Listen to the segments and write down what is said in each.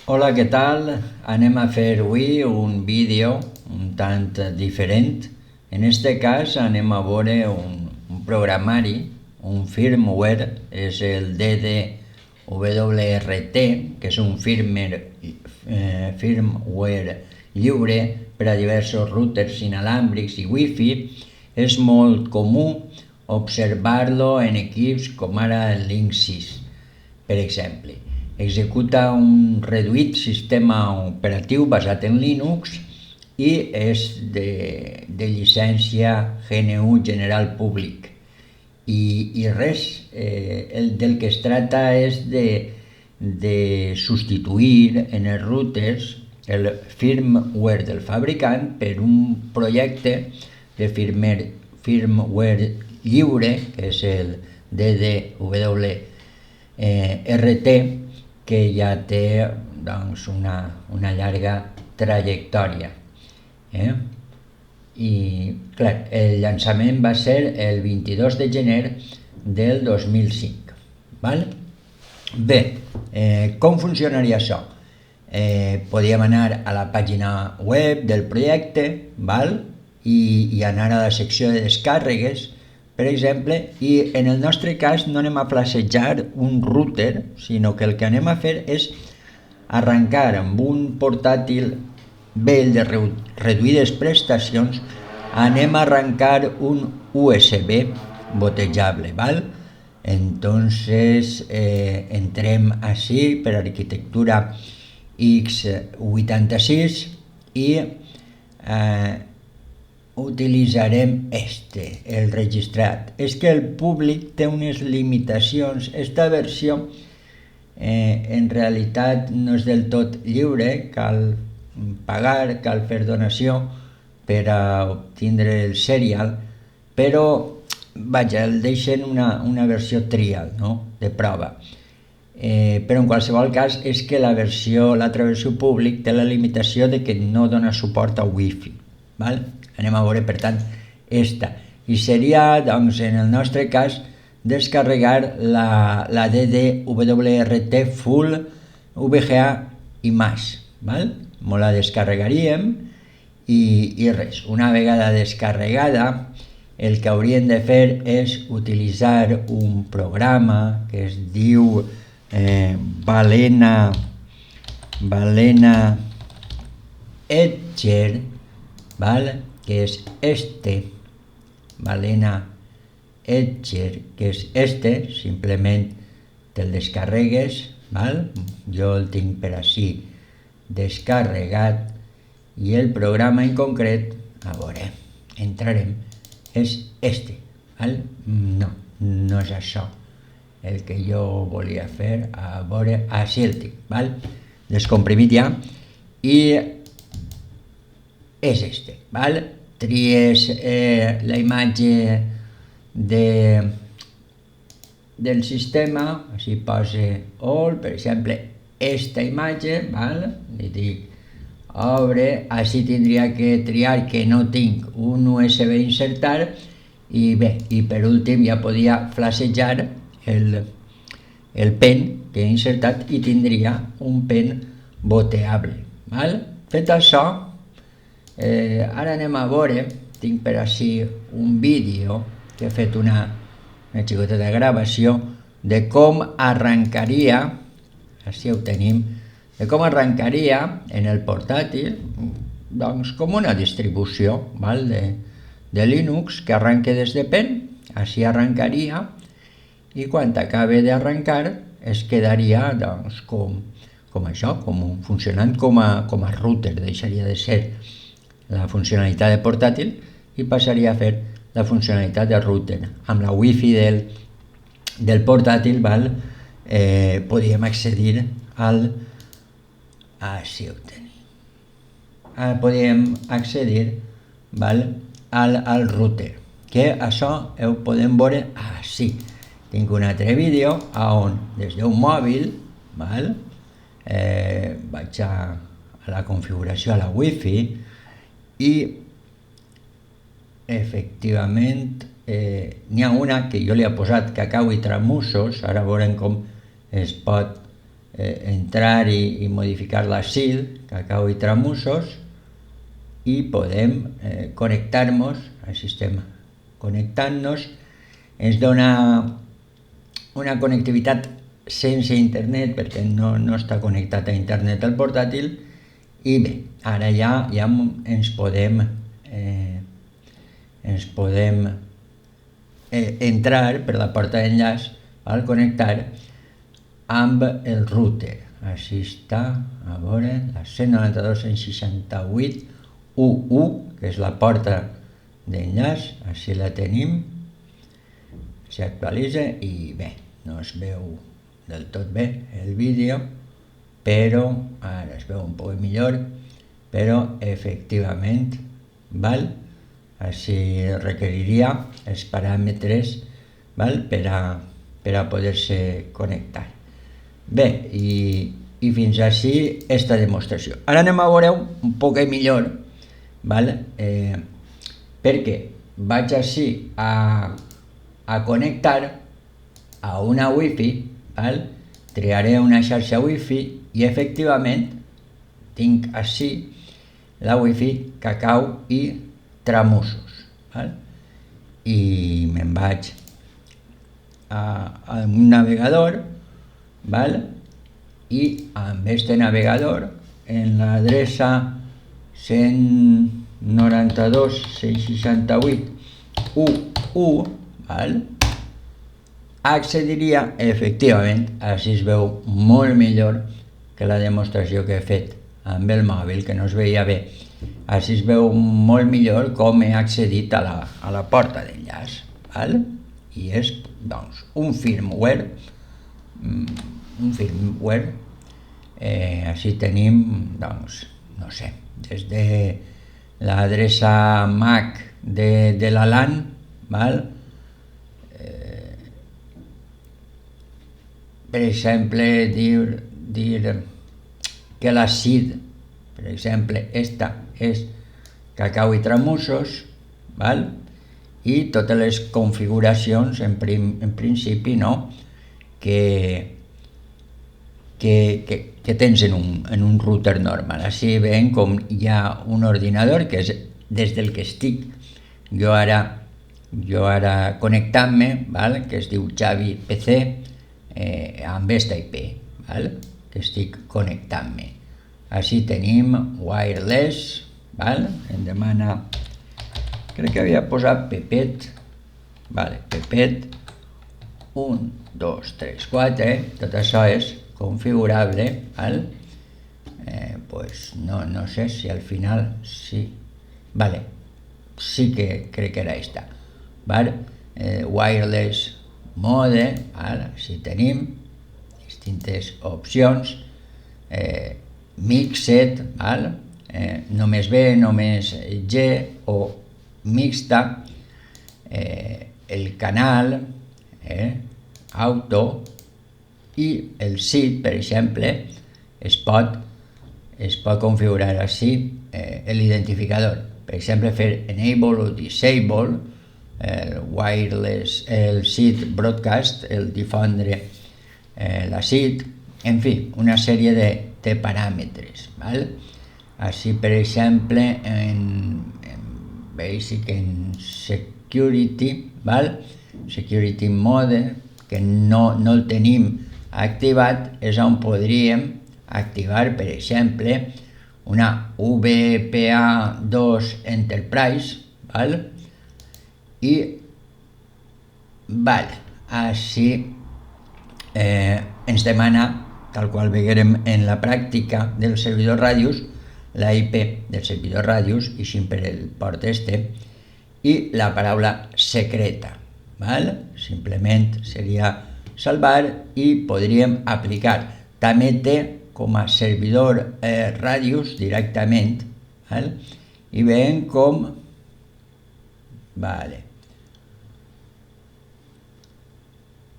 Hola, què tal? Anem a fer avui un vídeo un tant diferent. En este cas anem a veure un programari, un firmware, és el DDWRT, que és un firmware lliure per a diversos routers inalàmbrics i wifi. És molt comú observar-lo en equips com ara el Linksys, per exemple. Executa un reduït sistema operatiu basat en Linux i és de llicència GNU General Public. I res, del que es tracta és de substituir en els routers el firmware del fabricant per un projecte de firmware lliure, que és el DDWRT, que ja té doncs, una llarga trajectòria. I clar, el llançament va ser el 22 de gener del 2005. Val? Bé, com funcionaria això? Podíem anar a la pàgina web del projecte, val? I anar a la secció de descàrregues, per exemple, i en el nostre cas no anem a flashejar un router, sinó que el que anem a fer és arrencar amb un portàtil vell de reduïdes prestacions, anem a arrencar un USB botejable, ¿val? Entonces entrem així per arquitectura x86 i utilitzarem el registrat. És que el públic té unes limitacions. Esta versió en realitat no és del tot lliure, cal pagar, cal fer donació per a obtindre el serial, però vaja, el deixen una versió trial, no? De prova. Però en qualsevol cas és que l'altra versió públic té la limitació de que no dona suport a Wi-Fi. Val? Anem a veure, per tant, esta. I seria, doncs, en el nostre cas, descarregar la DDWRT Full VGA Image. Val? Molt la descarregaríem i res. Una vegada descarregada, el que hauríem de fer és utilitzar un programa que es diu Balena Etcher, val? Que és Balena Etcher, que és simplement te'l descarregues, val? Jo el tinc per així descarregat, i el programa en concret, a veure, entrarem, és val? No és això el que jo volia fer, a veure, així el tinc, val? Descomprimit ja, i és val? Tries la imatge del sistema, així posa all, per exemple, esta imatge, val? Li dic obre, així tindria que triar que no tinc un USB insertar, i bé, i per últim ja podia flashejar el pen que he insertat i tindria un pen boteable, val? Fet això, ara anem a veure, tinc per així un vídeo que he fet una xicoteta gravació de com arrencaria, així ho tenim, de com arrencaria en el portàtil, doncs com una distribució, val? De Linux que arranque des de pen, així arrencaria, i quan acabe d'arrencar es quedaria doncs, com això, funcionant com a router, deixaria de ser la funcionalitat de portàtil i passaria a fer la funcionalitat de router. Amb la wifi del portàtil, val? Podíem accedir així ho tenim. Podíem accedir, val? Al router, que això ho podem veure així. Tinc un altre vídeo on des d'un mòbil, val? Vaig a la configuració, a la wifi, i efectivament n'hi ha una que jo li he posat cacau i tramussos, ara veurem com es pot entrar i modificar la SID, Cacau i Tramusos, i podem connectar-nos al sistema. Connectant-nos ens dona una connectivitat sense internet, perquè no està connectat a internet el portàtil, i bé, ara ja ens podem entrar per la porta d'enllaç, connectar amb el router. Així està, a veure, la 192.168.1.1, que és la porta d'enllaç, així la tenim, s'actualitza i bé, no es veu del tot bé el vídeo, però ara es veu un poc millor, però efectivament, així requeriria els paràmetres per a poder-se connectar. Bé, i fins així esta demostració. Ara anem a veure un poc millor, perquè vaig així a connectar a una wifi, triaré una xarxa wifi i efectivament tinc així la wifi Cacau i Tramusos. I me'n vaig a un navegador, i amb este navegador en l'adreça 192.168.1.1 accediria, efectivament, així es veu molt millor que la demostració que he fet amb el mòbil, que no es veia bé. Així es veu molt millor com he accedit a la porta d'enllaç. I és, doncs, un firmware. Així tenim, doncs, no sé, des de l'adreça MAC de la LAN, per exemple, dir que la SID, per exemple, esta és Cacau i Tramusos, i totes les configuracions, en principi, que tens en un router normal. Així veiem com hi ha un ordinador, que és des del que estic jo ara connectant-me, que es diu Xavi PC, amb esta IP, que estic connectant-me. Així tenim wireless, em demana, crec que havia posat Pepet, Pepet 1, 2, 3, 4, tot això és configurable, no sé si al final sí, sí que crec que era esta, wireless mode, així tenim distintes opcions, mixed, només B, només G o mixta, el canal, auto, i el SID, per exemple, es pot configurar així l'identificador. Per exemple, fer enable o disable, el wireless, el SID broadcast, el difondre la SID, en fi, una sèrie de paràmetres. Així, per exemple, en basic, en security, security mode, que no el tenim activat, és on podríem activar, per exemple, una VPA2 Enterprise, i així ens demana, tal qual veurem en la pràctica del servidor Radius, la IP del servidor Radius, i així per el port este, i la paraula secreta. Simplement seria salvar i podríem aplicar. També té com a servidor Radius directament, i veiem com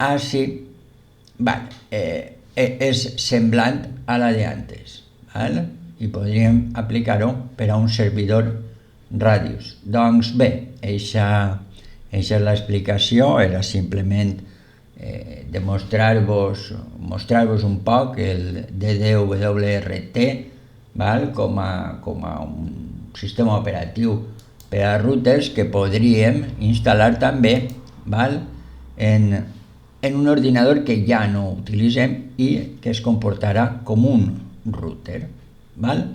així és semblant a la d'antes, i podríem aplicar-ho per a un servidor Radius. Doncs bé, eixa és l'explicació, era simplement mostrar-vos un poc el DDWRT, val? Com a un sistema operatiu per a routers que podríem instal·lar també, val? En un ordinador que ja no utilitzem i que es comportarà com un router, val?